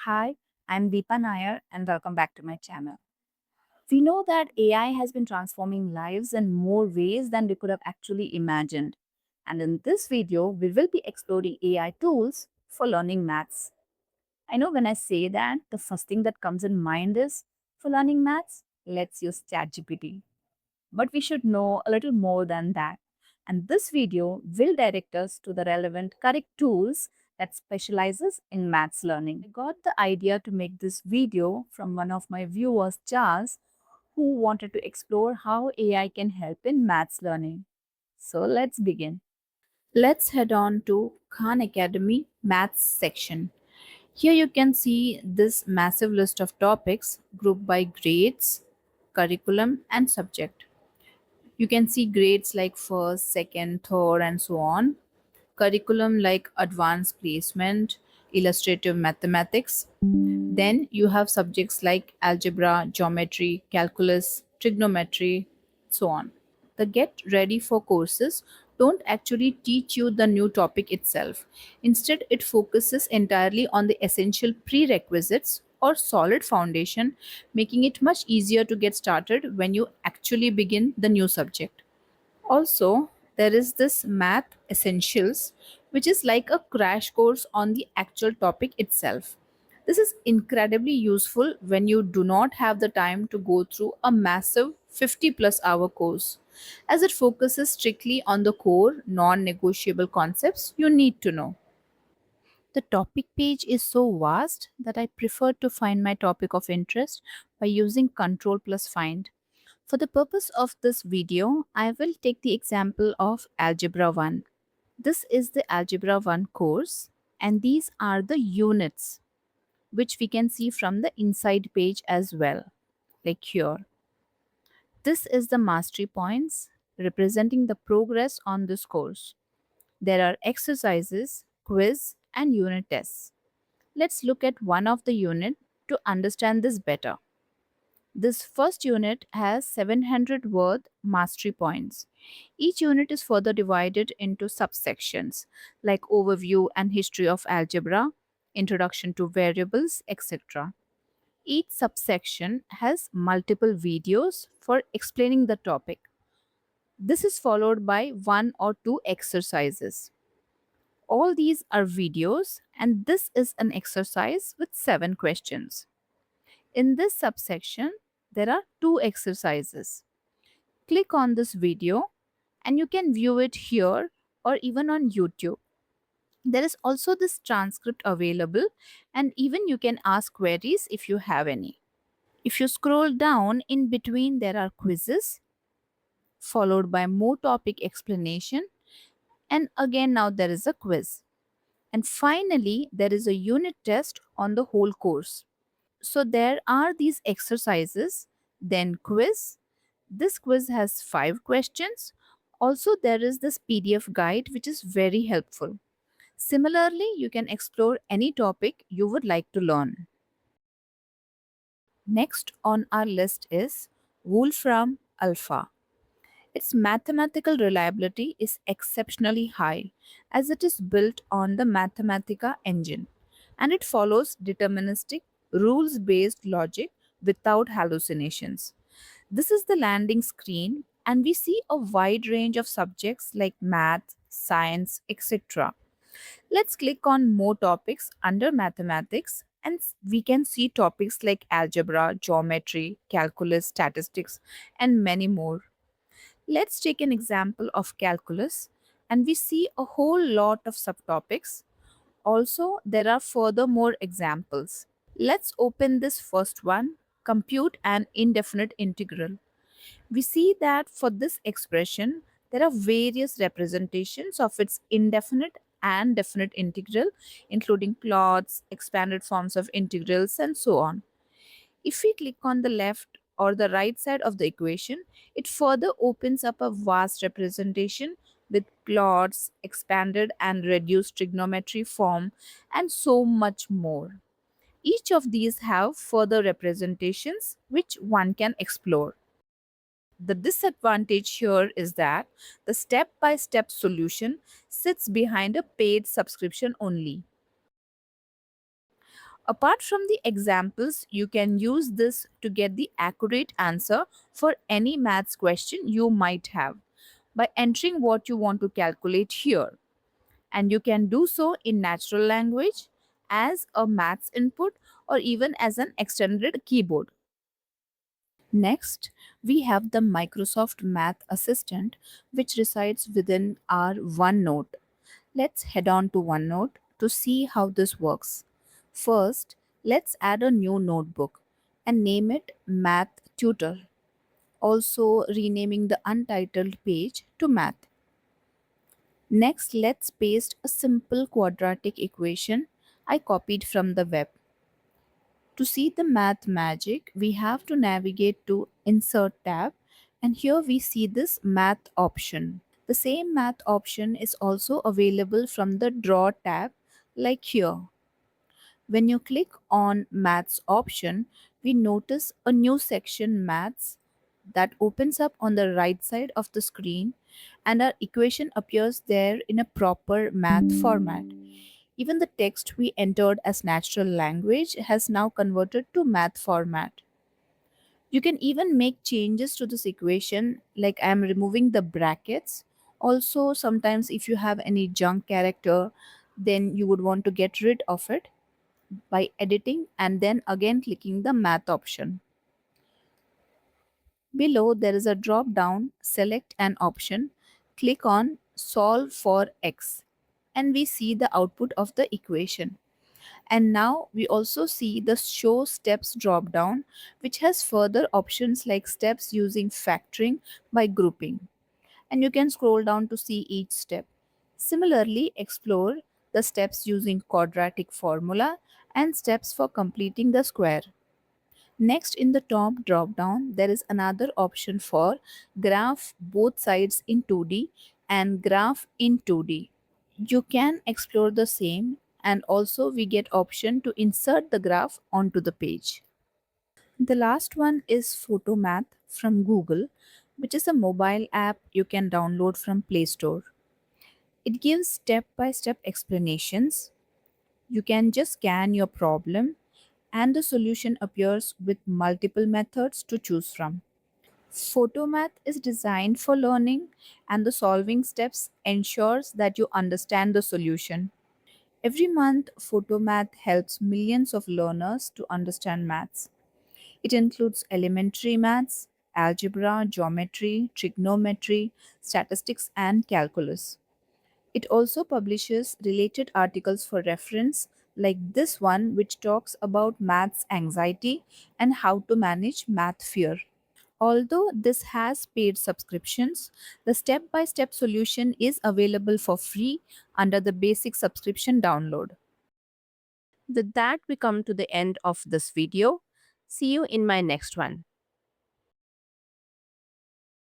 Hi, I'm Deepa Nair and welcome back to my channel. We know that AI has been transforming lives in more ways than we could have actually imagined. And in this video, we will be exploring AI tools for learning maths. I know when I say that, the first thing that comes in mind is for learning maths, let's use ChatGPT. But we should know a little more than that. And this video will direct us to the relevant correct tools that specializes in maths learning. I got the idea to make this video from one of my viewers, Charles, who wanted to explore how AI can help in maths learning. So let's begin. Let's head on to Khan Academy Maths section. Here you can see this massive list of topics grouped by grades, curriculum, and subject. You can see grades like first, second, third, and so on. Curriculum like advanced placement, illustrative mathematics. Then you have subjects like algebra, geometry, calculus, trigonometry, so on. The Get Ready for courses don't actually teach you the new topic itself. Instead, it focuses entirely on the essential prerequisites or solid foundation, making it much easier to get started when you actually begin the new subject. Also, there is this Math Essentials, which is like a crash course on the actual topic itself. This is incredibly useful when you do not have the time to go through a massive 50 plus hour course, as it focuses strictly on the core, non negotiable concepts you need to know. The topic page is so vast that I prefer to find my topic of interest by using Control plus Find. For the purpose of this video, I will take the example of Algebra 1. This is the Algebra 1 course, and these are the units which we can see from the inside page as well, like here. This is the mastery points representing the progress on this course. There are exercises, quiz, and unit tests. Let's look at one of the unit to understand this better. This first unit has 700 worth mastery points. Each unit is further divided into subsections like overview and history of algebra, introduction to variables, etc. Each subsection has multiple videos for explaining the topic. This is followed by one or two exercises. All these are videos, and this is an exercise with 7 questions. In this subsection, there are 2 exercises. Click on this video and you can view it here or even on YouTube. There is also this transcript available, and even you can ask queries if you have any. If you scroll down, in between there are quizzes followed by more topic explanation, and again now there is a quiz. And finally, there is a unit test on the whole course. So there are these exercises, then quiz. This quiz has 5 questions. Also, there is this PDF guide which is very helpful. Similarly, you can explore any topic you would like to learn. Next on our list is Wolfram Alpha. Its mathematical reliability is exceptionally high as it is built on the Mathematica engine, and it follows deterministic, rules based logic without hallucinations. This is the landing screen, and we see a wide range of subjects like math, science, etc. Let's click on more topics under mathematics, and we can see topics like algebra, geometry, calculus, statistics, and many more. Let's take an example of calculus, and we see a whole lot of subtopics. Also, there are further more examples. Let's open this first one, compute an indefinite integral. We see that for this expression, there are various representations of its indefinite and definite integral, including plots, expanded forms of integrals, and so on. If we click on the left or the right side of the equation, it further opens up a vast representation with plots, expanded and reduced trigonometry form, and so much more. Each of these have further representations which one can explore. The disadvantage here is that the step by step solution sits behind a paid subscription only. Apart from the examples, you can use this to get the accurate answer for any maths question you might have by entering what you want to calculate here. And you can do so in natural language, as a maths input, or even as an extended keyboard. Next, we have the Microsoft Math Assistant, which resides within our OneNote. Let's head on to OneNote to see how this works. First, let's add a new notebook and name it Math Tutor, also renaming the untitled page to Math. Next, let's paste a simple quadratic equation I copied from the web. To see the math magic, we have to navigate to Insert tab, and here we see this Math option. The same Math option is also available from the Draw tab, like here. When you click on Maths option, we notice a new section Maths that opens up on the right side of the screen, and our equation appears there in a proper math format. Even the text we entered as natural language has now converted to math format. You can even make changes to this equation, like I am removing the brackets. Also, sometimes if you have any junk character, then you would want to get rid of it by editing and then again clicking the math option. Below, there is a drop down, select an option, click on solve for x, and we see the output of the equation. And now we also see the show steps drop down, which has further options like steps using factoring by grouping. And you can scroll down to see each step. Similarly, explore the steps using quadratic formula and steps for completing the square. Next, in the top drop down, there is another option for graph both sides in 2D and graph in 2D. You can explore the same, and also we get option to insert the graph onto the page. The last one is Photomath from Google, which is a mobile app you can download from Play Store. It gives step-by-step explanations. You can just scan your problem and the solution appears with multiple methods to choose from. Photomath is designed for learning, and the solving steps ensures that you understand the solution. Every month, Photomath helps millions of learners to understand maths. It includes elementary maths, algebra, geometry, trigonometry, statistics, and calculus. It also publishes related articles for reference, like this one, which talks about maths anxiety and how to manage math fear. Although this has paid subscriptions, the step by step solution is available for free under the basic subscription download. With that, we come to the end of this video. See you in my next one.